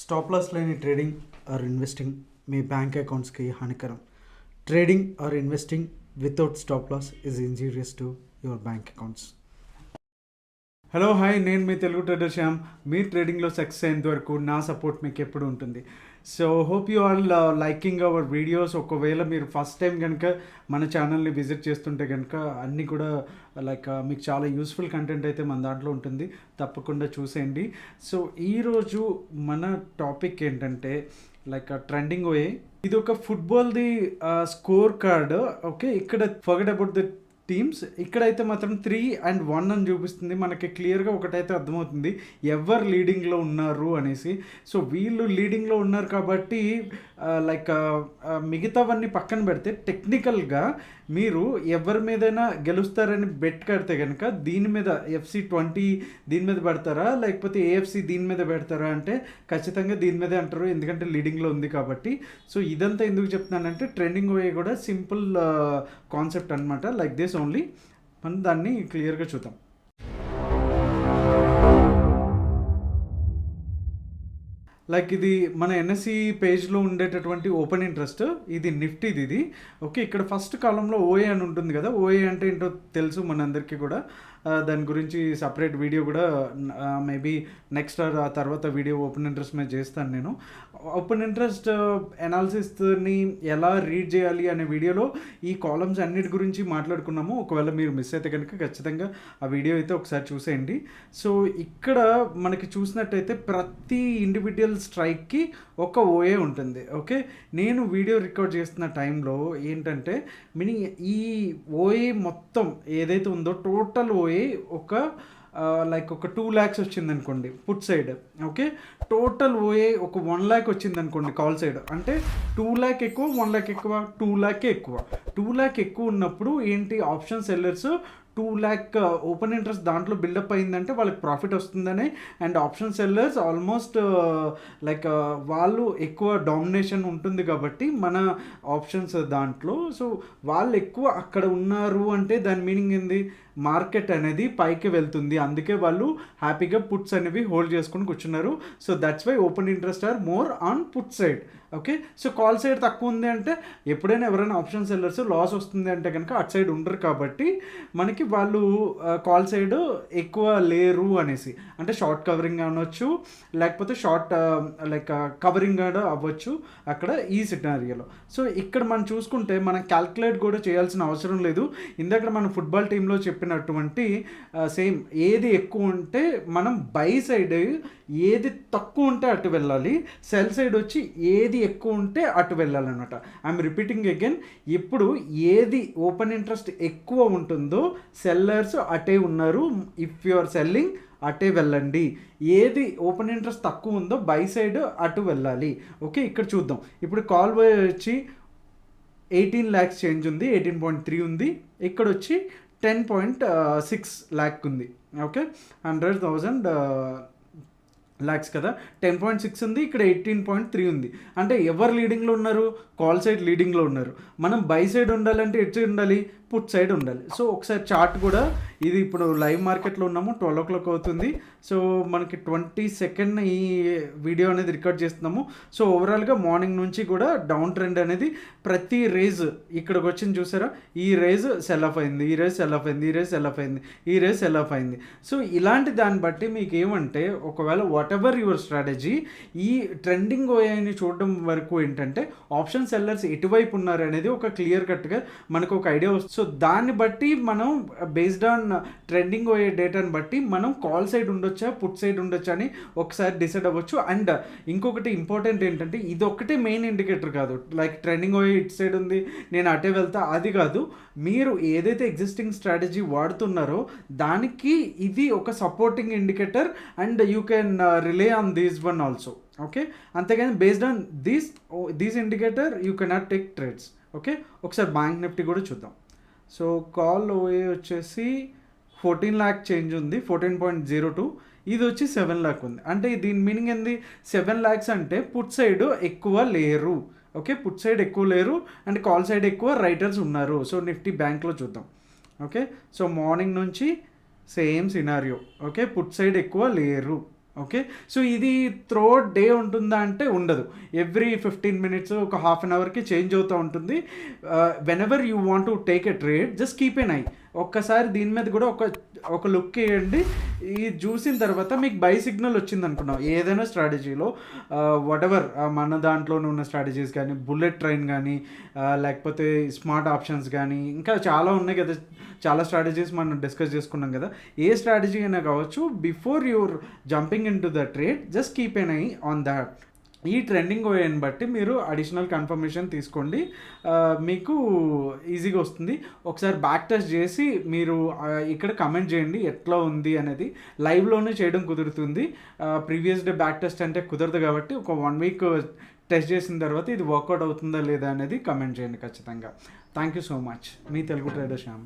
Stop loss లేని trading or investing మీ bank అకౌంట్స్కి హానికరం. Trading or investing without stop loss is injurious to your bank accounts. Hello hi, నేను మీ Telugu trader Shyam. మీ ట్రేడింగ్లో సక్సెస్ అయ్యేంత వరకు నా సపోర్ట్ మీకు ఎప్పుడు ఉంటుంది. So hope you all liking our videos. ఒకవేళ మీరు ఫస్ట్ టైం కనుక మన ఛానల్ని విజిట్ చేస్తుంటే కనుక అన్నీ కూడా మీకు చాలా యూస్ఫుల్ కంటెంట్ అయితే మన దాంట్లో ఉంటుంది, తప్పకుండా చూసేయండి. సో ఈరోజు మన టాపిక్ ఏంటంటే ట్రెండింగ్ వే. ఇది ఒక ఫుట్బాల్ది స్కోర్ కార్డ్. ఓకే, ఇక్కడ ఫర్గెట్ అబౌట్ ద టీమ్స్. ఇక్కడైతే మాత్రం 3-1 అని చూపిస్తుంది. మనకి క్లియర్గా ఒకటైతే అర్థమవుతుంది ఎవరు లీడింగ్లో ఉన్నారు అనేసి. సో వీళ్ళు లీడింగ్లో ఉన్నారు కాబట్టి మిగతావన్నీ పక్కన పెడితే టెక్నికల్గా మీరు ఎవరి మీదైనా గెలుస్తారని బెట్ కడితే కనుక దీని మీద FC20 దీని మీద పెడతారా లేకపోతే AFC దీని మీద పెడతారా అంటే ఖచ్చితంగా దీని మీదే అంటారు, ఎందుకంటే లీడింగ్లో ఉంది కాబట్టి. సో ఇదంతా ఎందుకు చెప్తున్నానంటే ట్రెండింగ్ వే కూడా సింపుల్ కాన్సెప్ట్ అనమాట. Like this only. మనం దాన్ని క్లియర్గా చూద్దాం. ఇది మన NSE పేజ్లో ఉండేటటువంటి ఓపెన్ ఇంట్రెస్ట్. ఇది నిఫ్టీది ఇది. ఓకే, ఇక్కడ ఫస్ట్ కాలంలో OA అని ఉంటుంది కదా. OA అంటే ఏంటో తెలుసు మనందరికీ కూడా. దాని గురించి సపరేట్ వీడియో కూడా మేబీ నెక్స్ట్ ఆ తర్వాత వీడియో ఓపెన్ ఇంట్రెస్ట్ మీద చేస్తాను నేను. ఓపెన్ ఇంట్రెస్ట్ అనాలిసిస్ని ఎలా రీడ్ చేయాలి అనే వీడియోలో ఈ కాలమ్స్ అన్నిటి గురించి మాట్లాడుకున్నాము. ఒకవేళ మీరు మిస్ అయితే కనుక ఖచ్చితంగా ఆ వీడియో అయితే ఒకసారి చూసేయండి. సో ఇక్కడ మనకి చూసినట్టయితే ప్రతి ఇండివిజువల్ స్ట్రైక్కి ఒక OA ఉంటుంది. ఓకే, నేను వీడియో రికార్డ్ చేస్తున్న టైంలో ఏంటంటే ఈ OA మొత్తం ఏదైతే ఉందో టోటల్ OA ఒక 2 lakhs వచ్చింది అనుకోండి put side. Okay, total OA ఒక 1 lakh వచ్చింది అనుకోండి కాల్ సైడ్. అంటే 2 lakh ఎక్కువ, 1 lakh ఎక్కువ, 2 lakh ఎక్కువ. 2 lakh ఎక్కువ ఉన్నప్పుడు ఏంటి, option sellers 2 lakh open interest దాంట్లో బిల్డప్ అయిందంటే వాళ్ళకి ప్రాఫిట్ వస్తుందని. అండ్ ఆప్షన్ సెల్లర్స్ ఆల్మోస్ట్ వాళ్ళు ఎక్కువ డామినేషన్ ఉంటుంది కాబట్టి మన ఆప్షన్స్ దాంట్లో. సో వాళ్ళు ఎక్కువ అక్కడ ఉన్నారు అంటే దాని మీనింగ్ ఏంది, మార్కెట్ అనేది పైకి వెళ్తుంది, అందుకే వాళ్ళు హ్యాపీగా పుట్స్ అనేవి హోల్డ్ చేసుకొని కూర్చున్నారు. So that's why open interest are more on put side. Okay, so call side తక్కువ ఉంది అంటే ఎప్పుడైనా ఎవరైనా ఆప్షన్ సెల్లర్స్ లాస్ వస్తుంది అంటే కనుక అటు సైడ్ ఉండరు కాబట్టి మనకి వాళ్ళు కాల్ సైడ్ ఎక్కువ లేరు అనేసి. అంటే షార్ట్ కవరింగ్ అనవచ్చు లేకపోతే షార్ట్ కవరింగ్ అవ్వచ్చు అక్కడ ఈ సినారియోలో. సో ఇక్కడ మనం చూసుకుంటే మనం క్యాల్కులేట్ కూడా చేయాల్సిన అవసరం లేదు. ఇందాక మన ఫుట్బాల్ టీంలో చెప్పినటువంటి సేమ్ ఏది ఎక్కువ ఉంటే మనం బై సైడ్, ఏది తక్కువ ఉంటే అటు వెళ్ళాలి, సెల్ సైడ్ వచ్చి ఏది ఎక్కువ ఉంటే అటు వెళ్ళాలన్నమాట. I'm repeating again. ఇప్పుడు ఏది ఓపెన్ ఇంట్రెస్ట్ ఎక్కువ ఉంటుందో సెల్లర్స్ అటే ఉన్నారు, ఇఫ్ యు ఆర్ సెల్లింగ్ అటే వెళ్ళండి. ఏది ఓపెన్ ఇంట్రెస్ట్ తక్కువ ఉందో బై సైడ్ అటు వెళ్ళాలి. ఓకే, ఇక్కడ చూద్దాం. ఇప్పుడు కాల్ వచ్చి 18 lakhs చేంజ్ ఉంది, 18.3 ఉంది. ఇక్కడ వచ్చి 10.6 lakh ఉంది. ఓకే, 100,000 lakhs కదా. 10.6 ఉంది, ఇక్కడ 18.3 ఉంది. అంటే ఎవరు లీడింగ్లో ఉన్నారు, కాల్ సైడ్ లీడింగ్లో ఉన్నారు. మనం బై సైడ్ ఉండాలంటే ఎటు సైడ్ ఉండాలి, పుట్ సైడ్ ఉండాలి. సో ఒకసారి చార్ట్ కూడా, ఇది ఇప్పుడు లైవ్ మార్కెట్లో ఉన్నాము, 12 o'clock అవుతుంది. సో మనకి 22nd ఈ వీడియో అనేది రికార్డ్ చేస్తున్నాము. సో ఓవరాల్గా మార్నింగ్ నుంచి కూడా డౌన్ ట్రెండ్ అనేది ప్రతి రేజ్ ఇక్కడికి వచ్చింది చూసారా, ఈ రేజ్ సెల్ ఆఫ్ అయింది, ఈ రేజ్ సెల్ ఆఫ్ అయింది, ఈ రేజ్ సెల్ ఆఫ్ అయింది, ఈ రేజ్ సెల్ ఆఫ్ అయింది. సో ఇలాంటి దాన్ని బట్టి మీకు ఏమంటే ఒకవేళ వాట్ ఎవర్ యువర్ స్ట్రాటజీ, ఈ ట్రెండింగ్ ఓఏని చూడడం వరకు ఏంటంటే ఆప్షన్ సెల్లర్స్ ఎటువైపు ఉన్నారు అనేది ఒక క్లియర్ కట్గా మనకు ఒక ఐడియా వస్తుంది. సో దాన్ని బట్టి మనం బేస్డ్ ఆన్ ట్రెండింగ్ ఓఏ డేటాని బట్టి మనం కాల్ సైడ్ ఉండొచ్చా, పుట్ సైడ్ ఉండొచ్చా అని ఒకసారి డిసైడ్ అవ్వచ్చు. అండ్ ఇంకొకటి ఇంపార్టెంట్ ఏంటంటే ఇది ఒక్కటే మెయిన్ ఇండికేటర్ కాదు. ట్రెండింగ్ ఓఏ ఇటు సైడ్ ఉంది నేను అటే వెళ్తా అది కాదు. మీరు ఏదైతే ఎగ్జిస్టింగ్ స్ట్రాటజీ వాడుతున్నారో దానికి ఇది ఒక supporting indicator and you can rely on these one also. Okay, అంతేగాని based on these indicator you cannot take trades. Okay, ఒకసారి బ్యాంక్ నిఫ్టీ కూడా చూద్దాం. సో కాల్ ఓఏ వచ్చేసి 14 lakh చేంజ్ ఉంది, 14.02. ఇది వచ్చి 7 lakh ఉంది. అంటే దీని మీనింగ్ ఏంది, 7 lakhs అంటే పుట్ సైడ్ ఎక్కువ లేరు. ఓకే, పుట్ సైడ్ ఎక్కువ లేరు అండ్ కాల్ సైడ్ ఎక్కువ రైటర్స్ ఉన్నారు. సో నిఫ్టీ బ్యాంక్లో చూద్దాం. ఓకే, సో మార్నింగ్ నుంచి same scenario. Okay, put side ఎక్కువ లేరు. ఓకే. సో ఇది త్రూ డే ఉంటుందా అంటే ఉండదు. ఎవ్రీ 15 మినిట్స్ ఒక హాఫ్ అన్ అవర్కి చేంజ్ అవుతూ ఉంటుంది. Whenever you want to take a trade just keep an I. ఒక్కసారి దీని మీద కూడా ఒక లుక్ వేయండి. ఇది చూసిన తర్వాత మీకు బై సిగ్నల్ వచ్చింది అనుకున్నాం ఏదైనా స్ట్రాటజీలో, వాటెవర్ మన దాంట్లోనే ఉన్న స్ట్రాటజీస్ కానీ, బుల్లెట్ ట్రైన్ కానీ, లేకపోతే స్మార్ట్ ఆప్షన్స్ కానీ, ఇంకా చాలా ఉన్నాయి కదా, చాలా స్ట్రాటజీస్ మనం డిస్కస్ చేసుకున్నాం కదా. ఏ స్ట్రాటజీ అయినా కావచ్చు, before your jumping into the trade just keep an eye on that. ఈ ట్రెండింగ్ వేని బట్టి మీరు అడిషనల్ కన్ఫర్మేషన్ తీసుకోండి, మీకు ఈజీగా వస్తుంది. ఒకసారి బ్యాక్ టెస్ట్ చేసి మీరు ఇక్కడ కమెంట్ చేయండి ఎట్లా ఉంది అనేది. లైవ్లోనే చేయడం కుదురుతుంది, ప్రీవియస్ డే బ్యాక్ టెస్ట్ అంటే కుదరదు కాబట్టి ఒక 1 వీక్ టెస్ట్ చేసిన తర్వాత ఇది వర్కౌట్ అవుతుందా లేదా అనేది కమెంట్ చేయండి ఖచ్చితంగా. Thank you so much. Me Telugu trader Shyam.